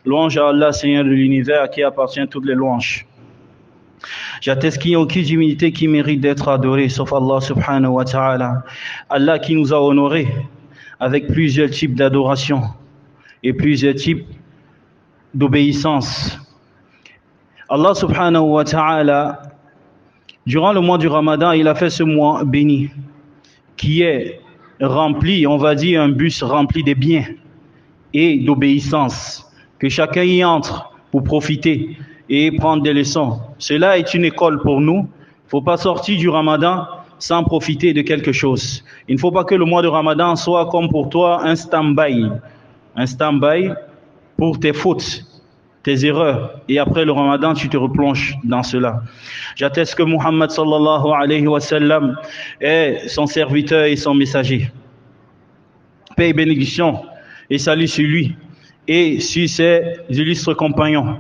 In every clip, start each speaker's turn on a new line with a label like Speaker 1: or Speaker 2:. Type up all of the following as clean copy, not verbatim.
Speaker 1: Louange à Allah, Seigneur de l'univers, à qui appartient toutes les louanges. J'atteste qu'il n'y a aucune divinité qui mérite d'être adorée, sauf Allah subhanahu wa ta'ala. Allah qui nous a honorés avec plusieurs types d'adoration et plusieurs types d'obéissance. Allah subhanahu wa ta'ala, durant le mois du Ramadan, il a fait ce mois béni, qui est rempli, on va dire un bus rempli de biens et d'obéissance, que chacun y entre pour profiter et prendre des leçons. Cela est une école pour nous. Il ne faut pas sortir du Ramadan sans profiter de quelque chose. Il ne faut pas que le mois de Ramadan soit comme pour toi un stand-by pour tes fautes, tes erreurs, et après le Ramadan tu te replonges dans cela. J'atteste que Muhammad sallallahu alayhi wa sallam est son serviteur et son messager. Paix et bénédiction et salut sur lui et sur ses illustres compagnons.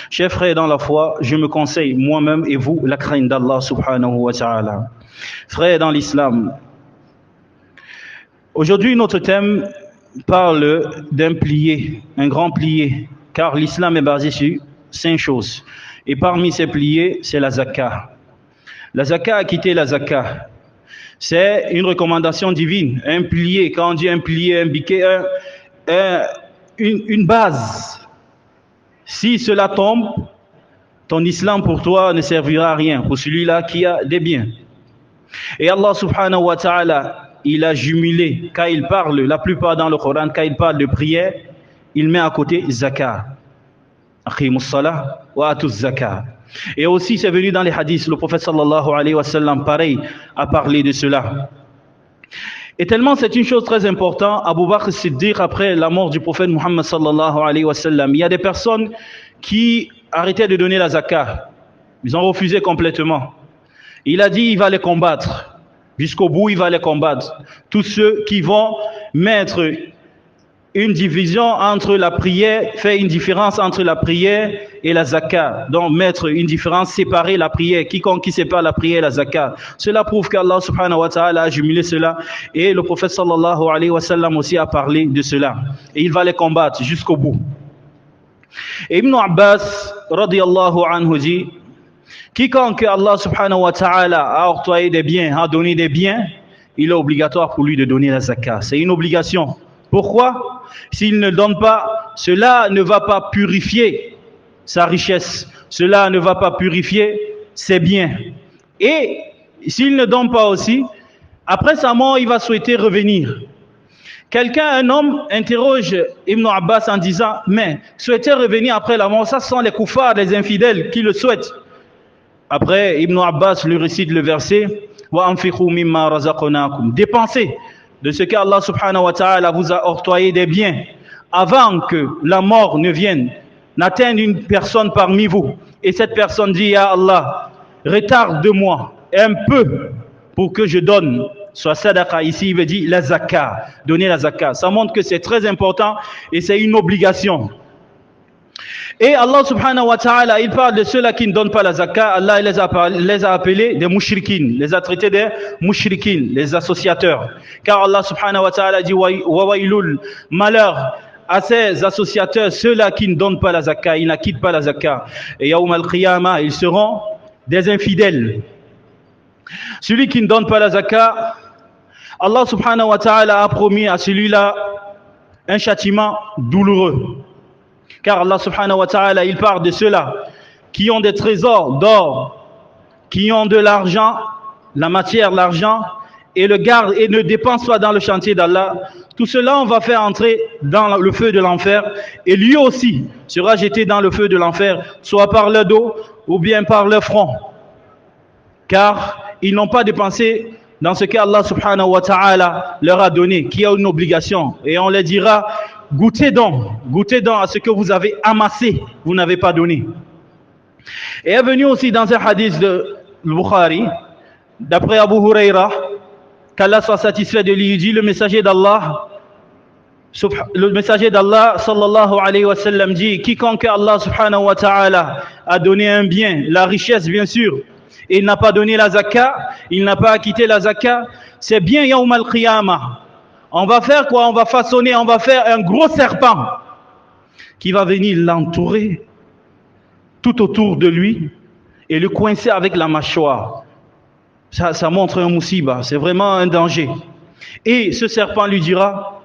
Speaker 1: Chers frères dans la foi, je me conseille moi-même et vous la crainte d'Allah subhanahu wa ta'ala. Frères dans l'islam, aujourd'hui notre thème parle d'un plié, un grand plié, car l'islam est basé sur 5 choses. Et parmi ces pliés, c'est la zakah. La zakah, acquitter la zakah, c'est une recommandation divine, un plié. Quand on dit un plié, un biquet, une base. Si cela tombe, ton islam pour toi ne servira à rien, pour celui-là qui a des biens. Et Allah subhanahu wa ta'ala, il a jumelé, quand il parle, la plupart dans le Coran, quand il parle de prière, il met à côté zakat. Aqimus salah wa atuz zakat. Et aussi c'est venu dans les hadiths, le prophète sallallahu alayhi wa sallam, pareil, a parlé de cela. Et tellement c'est une chose très importante, Abu Bakr Siddiq, après la mort du prophète Muhammad sallallahu alayhi wa sallam, il y a des personnes qui arrêtaient de donner la zakat. Ils ont refusé complètement. Il a dit il va les combattre. Jusqu'au bout, il va les combattre. Tous ceux qui vont mettre une division entre la prière, faire une différence entre la prière et la zakat. Donc mettre une différence, séparer la prière. Quiconque qui sépare la prière et la zakat. Cela prouve qu'Allah subhanahu wa ta'ala a jumelé cela. Et le prophète sallallahu alayhi wa sallam aussi a parlé de cela. Et il va les combattre jusqu'au bout. Et Ibn Abbas radiyallahu anhu dit, quiconque Allah subhanahu wa ta'ala a octroyé des biens, a donné des biens, il est obligatoire pour lui de donner la zakat. C'est une obligation. Pourquoi? S'il ne donne pas, cela ne va pas purifier sa richesse. Cela ne va pas purifier ses biens. Et s'il ne donne pas aussi, après sa mort, il va souhaiter revenir. Un homme interroge Ibn Abbas en disant, mais souhaiter revenir après la mort, ça sont les koufars, les infidèles qui le souhaitent. Après, Ibn Abbas lui récite le verset, wa anfiqu mimma razaqnakum. Dépensez de ce qu'Allah subhanahu wa ta'ala vous a octroyé des biens avant que la mort ne vienne, n'atteigne une personne parmi vous. Et cette personne dit, ya Allah, retarde de moi un peu pour que je donne, soit sadaqa, ici il veut dire la zakah, donner la zakah. Ça montre que c'est très important et c'est une obligation. Et Allah subhanahu wa ta'ala, il parle de ceux-là qui ne donnent pas la zakah. Allah les a appelés des mouchrikin, les a traités des mouchrikin, les associateurs. Car Allah subhanahu wa ta'ala dit, wa wailul, malheur à ces associateurs, ceux-là qui ne donnent pas la zakah, ils n'acquittent pas la zakah. Et yawm al-qiyamah, ils seront des infidèles. Celui qui ne donne pas la zakah, Allah subhanahu wa ta'ala a promis à celui-là un châtiment douloureux. Car Allah subhanahu wa ta'ala, il parle de ceux-là qui ont des trésors d'or, qui ont de l'argent, la matière, l'argent, et le gardent et ne dépensent pas dans le chantier d'Allah. Tout cela, on va faire entrer dans le feu de l'enfer. Et lui aussi sera jeté dans le feu de l'enfer, soit par le dos ou bien par le front. Car ils n'ont pas dépensé dans ce qu'Allah subhanahu wa ta'ala leur a donné, qui a une obligation. Et on leur dira, goûtez donc à ce que vous avez amassé, vous n'avez pas donné. Et est venu aussi dans un hadith de Bukhari, d'après Abu Huraira, qu'Allah soit satisfait de lui, dit le messager d'Allah sallallahu alayhi wa sallam dit, quiconque Allah subhanahu wa ta'ala a donné un bien, la richesse bien sûr, et il n'a pas donné la zakah, il n'a pas acquitté la zakah, c'est bien yawm al-qiyamah. On va faire quoi? On va façonner, on va faire un gros serpent. qui va venir l'entourer tout autour de lui et le coincer avec la mâchoire. Ça montre un musiba, c'est vraiment un danger. Et ce serpent lui dira,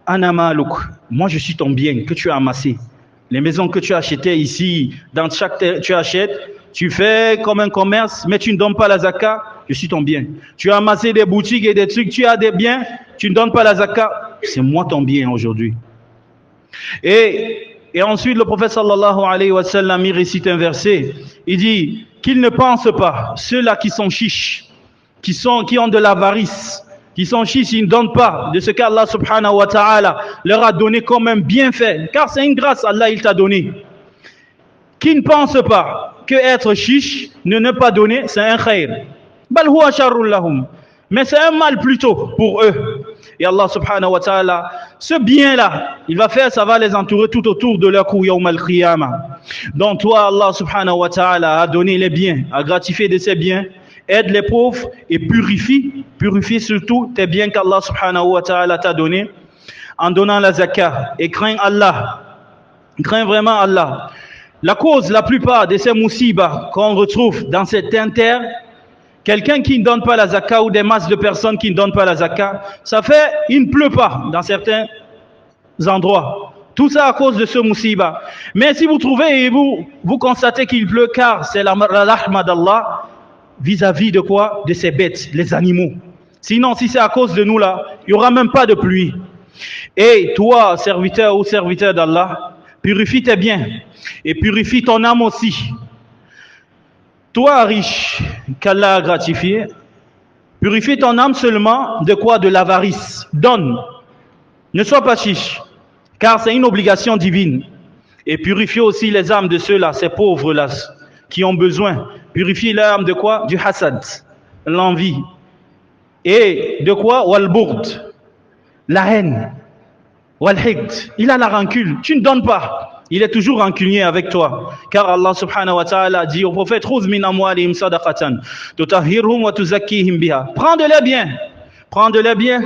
Speaker 1: Anama Alouk, moi je suis ton bien que tu as amassé. Les maisons que tu as achetées ici, dans chaque terre, tu achètes, tu fais comme un commerce, mais tu ne donnes pas la zakat, je suis ton bien. Tu as amassé des boutiques et des trucs, tu as des biens, tu ne donnes pas la zakat, c'est moi ton bien aujourd'hui. Et ensuite le prophète sallallahu alayhi wa sallam, il récite un verset, il dit qu'ils ne pensent pas, ceux-là qui sont chiches, qui ont de l'avarice, qui sont chiches, ils ne donnent pas de ce qu'Allah subhanahu wa ta'ala leur a donné comme un bienfait, car c'est une grâce, Allah il t'a donné. Qui ne pensent pas que être chiche, ne pas donner, c'est un khayr. Bal huwa sharrun lahum. Mais c'est un mal plutôt pour eux. Et Allah subhanahu wa ta'ala, ce bien-là, il va faire, ça va les entourer tout autour de leur cou yawm al-qiyamah. Donc toi, Allah subhanahu wa ta'ala a donné les biens, a gratifié de ses biens, aide les pauvres et purifie surtout tes biens qu'Allah subhanahu wa ta'ala t'a donné en donnant la zakat. Et crains Allah, crains vraiment Allah. La cause, la plupart de ces musibas qu'on retrouve dans cette terre, quelqu'un qui ne donne pas la zakat ou des masses de personnes qui ne donnent pas la zakat, ça fait, il ne pleut pas dans certains endroits. Tout ça à cause de ce musiba. Mais si vous trouvez et vous constatez qu'il pleut, car c'est la rahma d'Allah vis-à-vis de quoi? De ces bêtes, les animaux. Sinon, si c'est à cause de nous là, il n'y aura même pas de pluie. Et toi, serviteur ou serviteur d'Allah, purifie tes biens et purifie ton âme aussi. Toi, riche, qu'Allah a gratifié, purifie ton âme seulement de quoi? De l'avarice. Donne. Ne sois pas chiche, car c'est une obligation divine. Et purifie aussi les âmes de ceux-là, ces pauvres-là, qui ont besoin. Purifie l'âme de quoi? Du hasad, l'envie. Et de quoi? Wal-bourd, la haine. Wal-hikd, il a la rancune. Tu ne donnes pas. Il est toujours rancunier avec toi. Car Allah subhanahu wa ta'ala dit au prophète, Khudh min amwalihim sadaqatan, tutahhirhum wa tuzakkihim biha. Prends de leurs biens. Prends de leurs biens.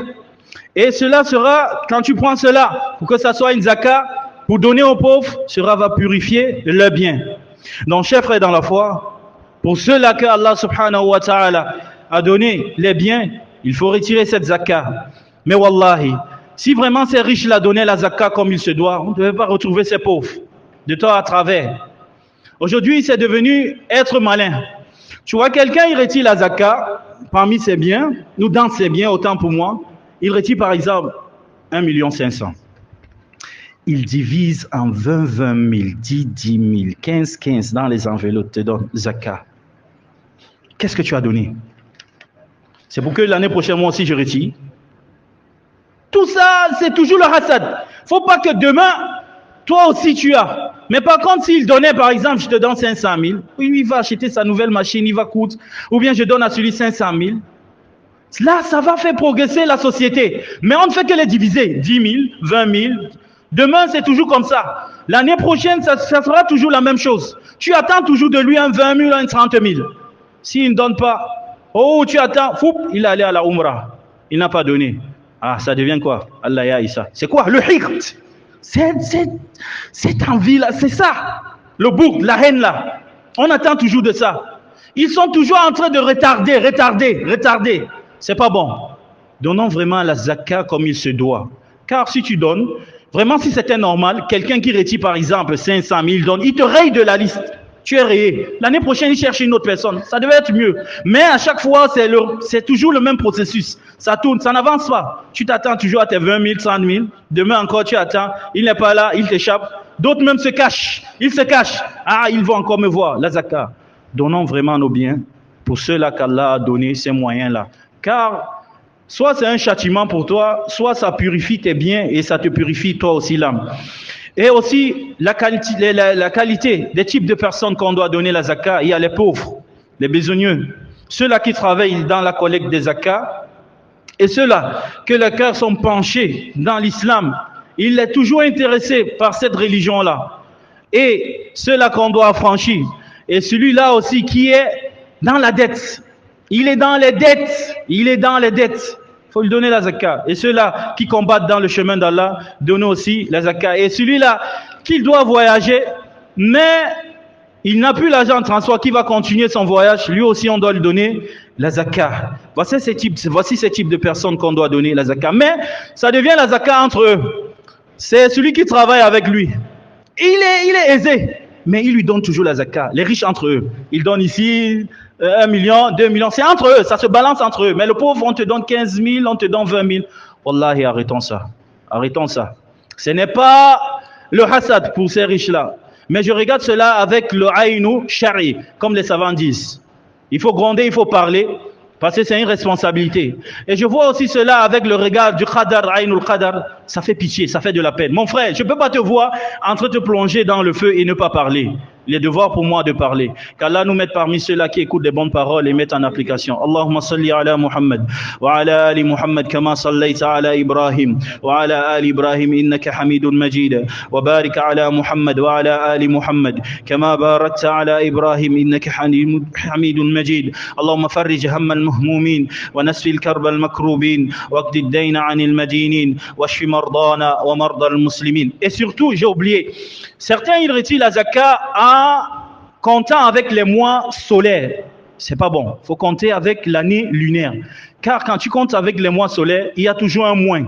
Speaker 1: Et cela sera, quand tu prends cela, pour que ça soit une zakat, pour donner aux pauvres, cela va purifier leurs biens. Donc, chers frères dans la foi, pour ceux-là que Allah subhanahu wa ta'ala a donné les biens, il faut retirer cette zakat. Mais wallahi, si vraiment ces riches-là donnaient la zakat comme il se doit, on ne devait pas retrouver ces pauvres de temps à travers. Aujourd'hui, c'est devenu être malin. Tu vois, quelqu'un, il retire la zakat parmi ses biens, ou dans ses biens, autant pour moi, il retire par exemple 1 500 000. Il divise en 20 000, 10 000, 15 dans les enveloppes, te donne zakat. Qu'est-ce que tu as donné? C'est pour que l'année prochaine, moi aussi, je retire. Tout ça, c'est toujours le hasad. Faut pas que demain, toi aussi tu as. Mais par contre, s'il donnait, par exemple, je te donne 500 000, oui, il va acheter sa nouvelle machine, il va coûter, ou bien je donne à celui 500 000. Là, ça va faire progresser la société. Mais on ne fait que les diviser. 10 000, 20 000. Demain, c'est toujours comme ça. L'année prochaine, ça sera toujours la même chose. Tu attends toujours de lui un 20 000, un 30 000. S'il ne donne pas, oh, tu attends, fou, il est allé à la Umrah. Il n'a pas donné. Ah, ça devient quoi? Allah ya Issa. C'est quoi? Le hiqt. Cette envie-là, c'est ça. Le bourg, la haine là. On attend toujours de ça. Ils sont toujours en train de retarder. C'est pas bon. Donnons vraiment la zakat comme il se doit. Car si tu donnes, vraiment si c'était normal, quelqu'un qui retire par exemple 500 000 donne, il te raye de la liste. Tu es rayé. L'année prochaine, il cherche une autre personne. Ça devait être mieux. Mais à chaque fois, c'est toujours le même processus. Ça tourne, ça n'avance pas. Tu t'attends toujours à tes 20 000, 30 000. Demain encore, tu attends. Il n'est pas là, il t'échappe. D'autres même se cachent. Ils se cachent. Ah, ils vont encore me voir. La zakat. Donnons vraiment nos biens pour ceux-là qu'Allah a donné ces moyens-là. Car soit c'est un châtiment pour toi, soit ça purifie tes biens et ça te purifie toi aussi l'âme. Et aussi la qualité des types de personnes qu'on doit donner la zakat. Il y a les pauvres, les besogneux, ceux-là qui travaillent dans la collecte des zakats et ceux-là que leurs cœurs sont penchés dans l'islam. Il est toujours intéressé par cette religion-là. Et ceux-là qu'on doit affranchir. Et celui-là aussi qui est dans la dette. Il est dans les dettes. Il faut lui donner la zakat. Et ceux-là qui combattent dans le chemin d'Allah, donnent aussi la zakat. Et celui-là qu'il doit voyager, mais il n'a plus l'argent de transport, qui va continuer son voyage, lui aussi on doit lui donner la zakat. Voici ces types de personnes qu'on doit donner la zakat. Mais ça devient la zakat entre eux. C'est celui qui travaille avec lui. Il est aisé, mais il lui donne toujours la zakat. Les riches entre eux, ils donnent ici 1 million, 2 millions, c'est entre eux, ça se balance entre eux. Mais le pauvre, on te donne 15 000, on te donne 20 000. Wallahi, arrêtons ça. Arrêtons ça. Ce n'est pas le hasad pour ces riches-là. Mais je regarde cela avec le aïnou shari, comme les savants disent. Il faut gronder, il faut parler, parce que c'est une responsabilité. Et je vois aussi cela avec le regard du qadar, aïnoul qadar. Ça fait pitié, ça fait de la peine. Mon frère, je ne peux pas te voir en train de te plonger dans le feu et ne pas parler. Il est devoir pour moi de parler. Qu'Allah nous mette parmi ceux-là qui écoutent les bonnes paroles et mettent en application. Allahumma salli ala Muhammad wa ala ali Muhammad kama sallaita ala Ibrahim wa ala ali Ibrahim innaka hamidun majid. Wa barik ala Muhammad wa ala ali Muhammad kama barakta ala Ibrahim innaka hamidun majid. Allahumma farrij hamma al-muhmumin wa nasfi al-karb al-makrubin wa qdi ad-dayn 'an al-madinin wa shfi mardana wa marda al-muslimin. Et surtout, j'ai oublié, certains ils retirent la zakat en comptant avec les mois solaires. C'est pas bon. Il faut compter avec l'année lunaire. Car quand tu comptes avec les mois solaires, il y a toujours un moins.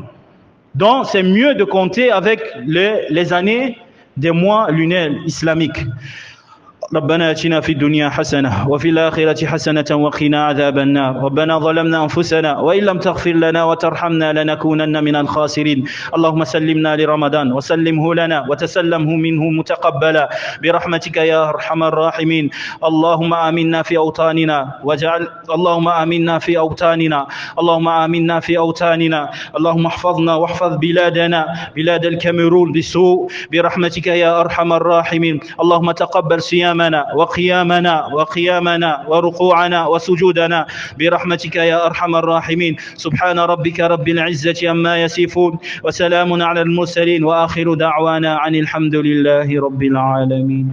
Speaker 1: Donc c'est mieux de compter avec les années des mois lunaires islamiques. ربنا اتنا في الدنيا حسنة وفي الآخرة حسنة وقنا عذاب النار ربنا ظلمنا أنفسنا وإن لم تغفر لنا وترحمنا لنكونن من الخاسرين اللهم سلمنا لرمضان وسلمه لنا وتسلمه منه متقبلا برحمتك يا أرحم الراحمين اللهم آمنا في أوطاننا اللهم آمنا في أوطاننا اللهم آمنا في أوطاننا اللهم احفظنا واحفظ بلاد الكاميرون بسوء برحمتك يا أرحم الراحمين اللهم تقبل صيامنا وقيامنا وركوعنا وسجودنا برحمتك يا أرحم الراحمين سبحان ربك رب العزة عما يصفون وسلام على المرسلين وآخر دعوانا عن الحمد لله رب العالمين.